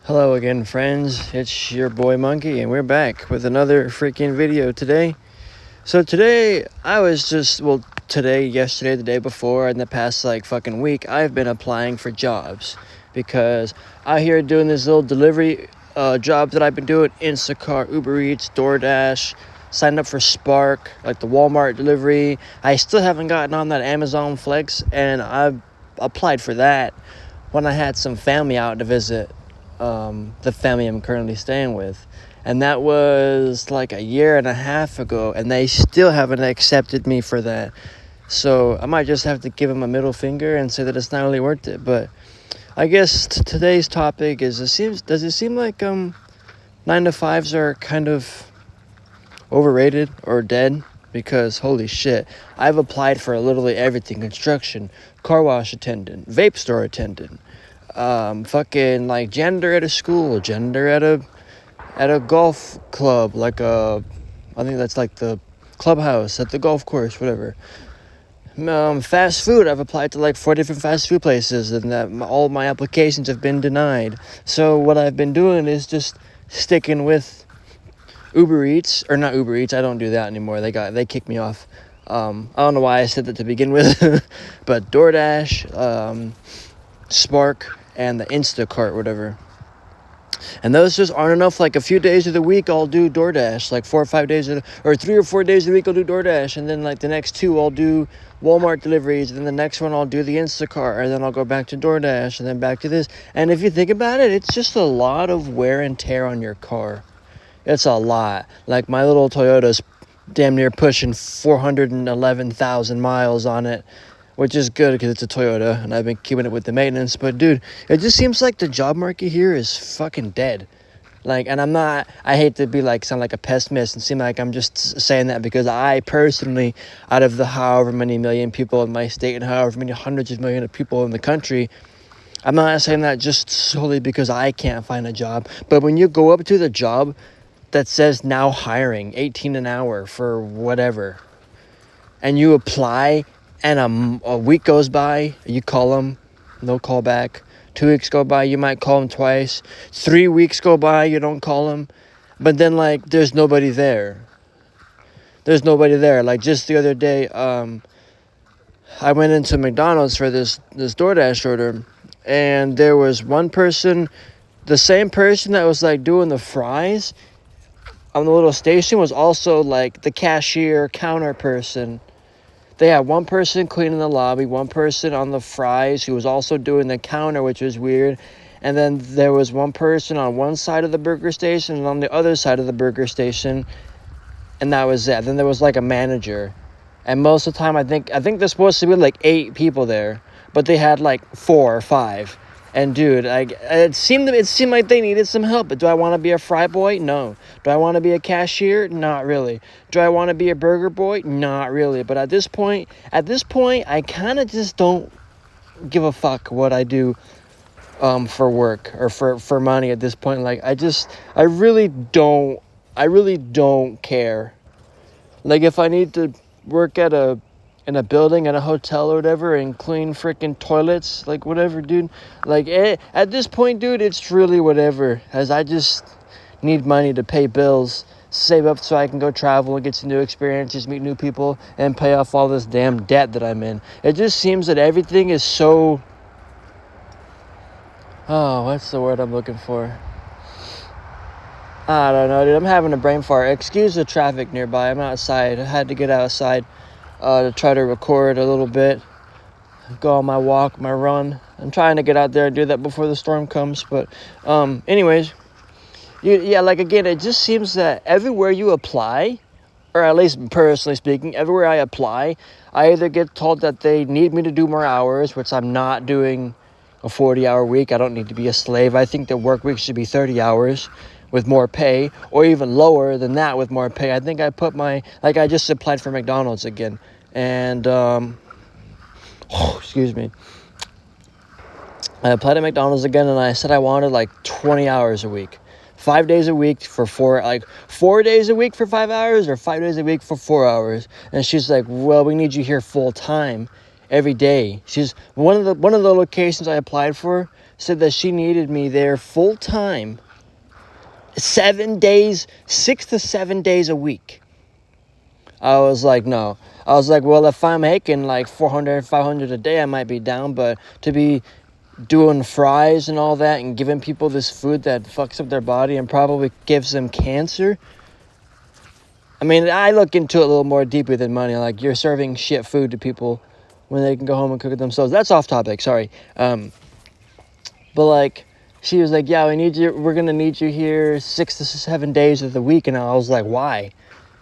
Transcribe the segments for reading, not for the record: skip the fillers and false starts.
Hello again, friends. It's your boy Monkey, and we're back with another freaking video today. So today, yesterday, the day before, and the past fucking week, I've been applying for jobs because out here doing this little delivery job that I've been doing, Instacart, Uber Eats, DoorDash, signed up for Spark, like the Walmart delivery. I still haven't gotten on that Amazon Flex, and I've applied for that when I had some family out to visit. The family I'm currently staying with, and that was like a year and a half ago, and they still haven't accepted me for that. So I might just have to give them a middle finger and say that it's not really worth it. But I guess today's topic is, does it seem like 9-to-5s are kind of overrated or dead? Because holy shit, I've applied for literally everything: construction, car wash attendant, vape store attendant, fucking like janitor at a school, janitor at a golf club, I think that's like the clubhouse at the golf course, whatever. Fast food, I've applied to like 4 different fast food places, and all my applications have been denied. So what I've been doing is just sticking with Uber Eats, or not Uber Eats. I don't do that anymore. They kicked me off. I don't know why I said that to begin with, but DoorDash, Spark, and the Instacart, whatever. And those just aren't enough. Like a few days of the week, I'll do DoorDash. Like 4 or 5 days, or 3 or 4 days a week, I'll do DoorDash. And then like the next 2, I'll do Walmart deliveries. And then the next one, I'll do the Instacart. And then I'll go back to DoorDash, and then back to this. And if you think about it, it's just a lot of wear and tear on your car. It's a lot. Like my little Toyota's damn near pushing 411,000 miles on it, which is good because it's a Toyota, and I've been keeping it with the maintenance. But dude, it just seems like the job market here is fucking dead. And I hate to sound like a pessimist and seem like I'm just saying that, because I personally, out of the however many million people in my state and however many hundreds of millions of people in the country, I'm not saying that just solely because I can't find a job. But when you go up to the job that says now hiring, 18 an hour for whatever, and you apply, and a week goes by, you call them, no call back. 2 weeks go by, you might call them twice. 3 weeks go by, you don't call them. But then, there's nobody there. There's nobody there. Like, just the other day, I went into McDonald's for this DoorDash order, and there was one person, the same person that was, doing the fries on the little station was also, the cashier counter person. They had one person cleaning the lobby, one person on the fries who was also doing the counter, which was weird. And then there was one person on one side of the burger station and on the other side of the burger station. And that was it. Then there was a manager. And most of the time, I think there's supposed to be 8 people there, but they had 4 or 5. And dude, it seemed like they needed some help. But do I want to be a fry boy? No. Do I want to be a cashier? Not really. Do I want to be a burger boy? Not really. But at this point, I kind of just don't give a fuck what I do for work or for money at this point. I really don't care. If I need to work in a building, at a hotel or whatever, and clean freaking toilets, whatever, dude. At this point, dude, it's really whatever, as I just need money to pay bills, save up so I can go travel and get some new experiences, meet new people, and pay off all this damn debt that I'm in. It just seems that everything is so... Oh, what's the word I'm looking for? I don't know, dude. I'm having a brain fart. Excuse the traffic nearby. I'm outside. I had to get outside to try to record a little bit, go on my walk, my run. I'm trying to get out there and do that before the storm comes. But anyways, again, it just seems that everywhere you apply, or at least personally speaking, everywhere I apply, I either get told that they need me to do more hours, which I'm not doing a 40-hour week. I don't need to be a slave. I think the work week should be 30 hours with more pay, or even lower than that with more pay. I think I put I just applied for McDonald's again. And, excuse me. I applied at McDonald's again, and I said I wanted 20 hours a week. 5 days a week for 4 days a week for 5 hours, or 5 days a week for 4 hours. And she's like, well, we need you here full time every day. She's one of the locations I applied for said that she needed me there full time, 7 days, 6 to 7 days a week. I was like, no. I was like, well, if I'm making like 400, 500 a day, I might be down. But to be doing fries and all that and giving people this food that fucks up their body and probably gives them cancer. I mean, I look into it a little more deeply than money. Like, you're serving shit food to people when they can go home and cook it themselves. That's off topic, sorry. But like, she was like, yeah, we're gonna need you here 6 to 7 days of the week. And I was like, why?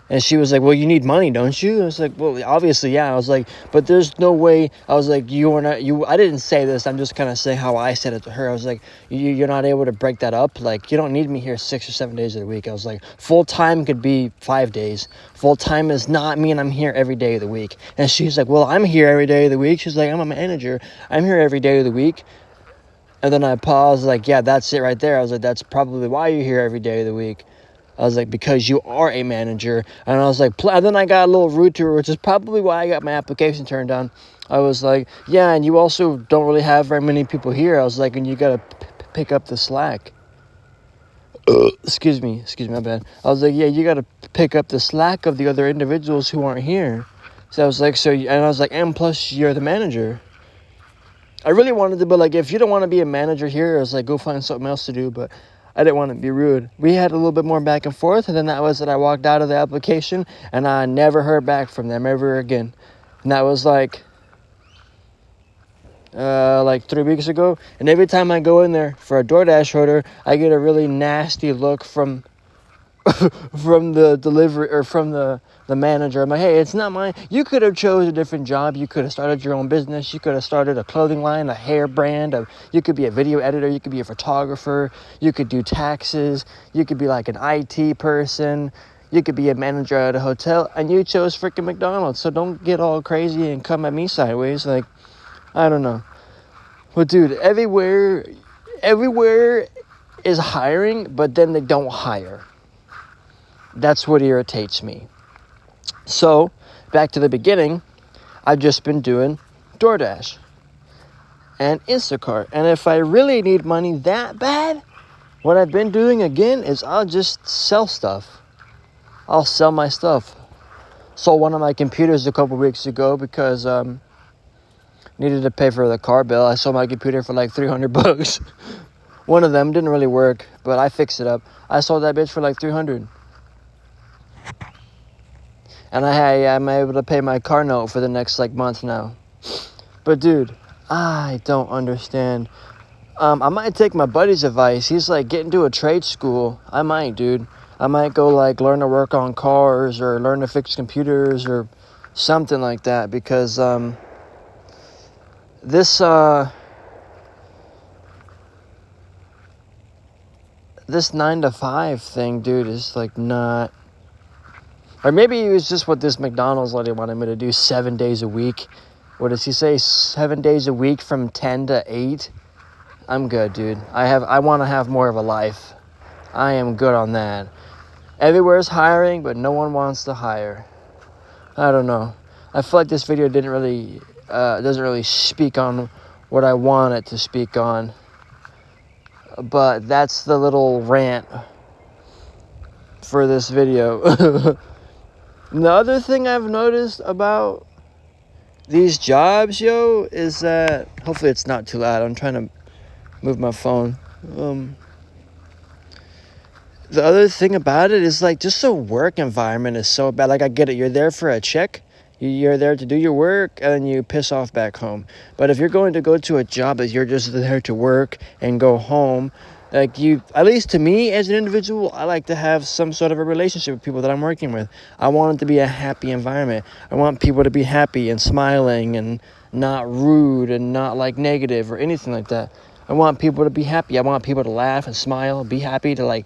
And she was like, well, you need money, don't you? I was like, well, obviously, yeah. I was like, but there's no way. I was like, I didn't say this. I'm just kind of saying how I said it to her. I was like, you're not able to break that up. Like, you don't need me here 6 or 7 days of the week. I was like, full time could be 5 days. Full time does not mean I'm here every day of the week. And she's like, well, I'm here every day of the week. She's like, I'm a manager. I'm here every day of the week. And then I paused, like, yeah, that's it right there. I was like, that's probably why you're here every day of the week. I was like, because you are a manager. And I was like, and then I got a little rude to her, which is probably why I got my application turned down. I was like, yeah, and you also don't really have very many people here. I was like, and you got to pick up the slack. Excuse me, my bad. I was like, yeah, you got to pick up the slack of the other individuals who aren't here. So I was like, and plus you're the manager. I really wanted to be like, if you don't want to be a manager here, I was like, go find something else to do, but I didn't want to be rude. We had a little bit more back and forth, and then that was that I walked out of the application, and I never heard back from them ever again. And that was like 3 weeks ago. And every time I go in there for a DoorDash order, I get a really nasty look from from the delivery or from the manager. I'm like, hey, it's not mine. You could have chose a different job. You could have started your own business. You could have started a clothing line, a hair brand. You could be a video editor. You could be a photographer. You could do taxes. You could be like an IT person. You could be a manager at a hotel. And you chose freaking McDonald's. So don't get all crazy and come at me sideways. Like, I don't know. But dude, everywhere is hiring, but then they don't hire. That's what irritates me. So, back to the beginning, I've just been doing DoorDash and Instacart. And if I really need money that bad, what I've been doing again is I'll just sell stuff. I'll sell my stuff. Sold one of my computers a couple weeks ago because needed to pay for the car bill. I sold my computer for like $300. One of them didn't really work, but I fixed it up. I sold that bitch for like $300. And I'm able to pay my car note for the next month now. But dude, I don't understand. I might take my buddy's advice. He's get into a trade school. I might, dude. I might go learn to work on cars or learn to fix computers or something like that, because this 9 to 5 thing, dude, is not. Or maybe it was just what this McDonald's lady wanted me to do 7 days a week. What does he say? 7 days a week from 10 to 8? I'm good, dude. I want to have more of a life. I am good on that. Everywhere's hiring, but no one wants to hire. I don't know. I feel like this video doesn't really speak on what I want it to speak on. But that's the little rant for this video. The other thing I've noticed about these jobs, is that, hopefully it's not too loud. I'm trying to move my phone. The other thing about it is just the work environment is so bad. I get it. You're there for a check. You're there to do your work, and then you piss off back home. But if you're going to go to a job that you're just there to work and go home, at least to me as an individual, I like to have some sort of a relationship with people that I'm working with. I want it to be a happy environment. I want people to be happy and smiling and not rude and not negative or anything like that. I want people to be happy. I want people to laugh and smile, be happy to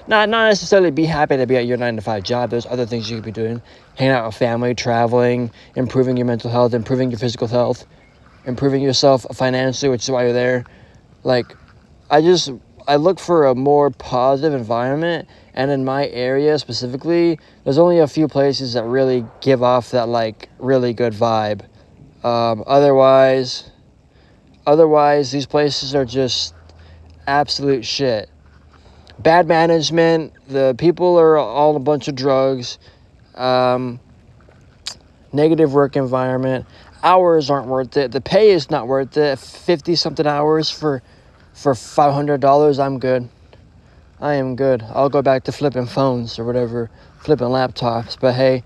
not necessarily be happy to be at your 9 to 5 job. There's other things you could be doing. Hanging out with family, traveling, improving your mental health, improving your physical health, improving yourself financially, which is why you're there. I look for a more positive environment, and in my area specifically, there's only a few places that really give off that really good vibe. Otherwise, Otherwise, these places are just absolute shit. Bad management. The people are all a bunch of drugs. Negative work environment. Hours aren't worth it. The pay is not worth it. 50 something hours for $500. I'm good. I am good. I'll go back to flipping phones or whatever, flipping laptops. But hey,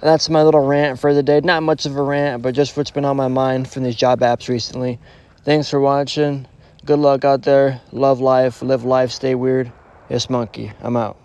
that's my little rant for the day. Not much of a rant, but just what's been on my mind from these job apps recently. Thanks for watching. Good luck out there. Love life. Live life. Stay weird. It's Mxnkey. I'm out.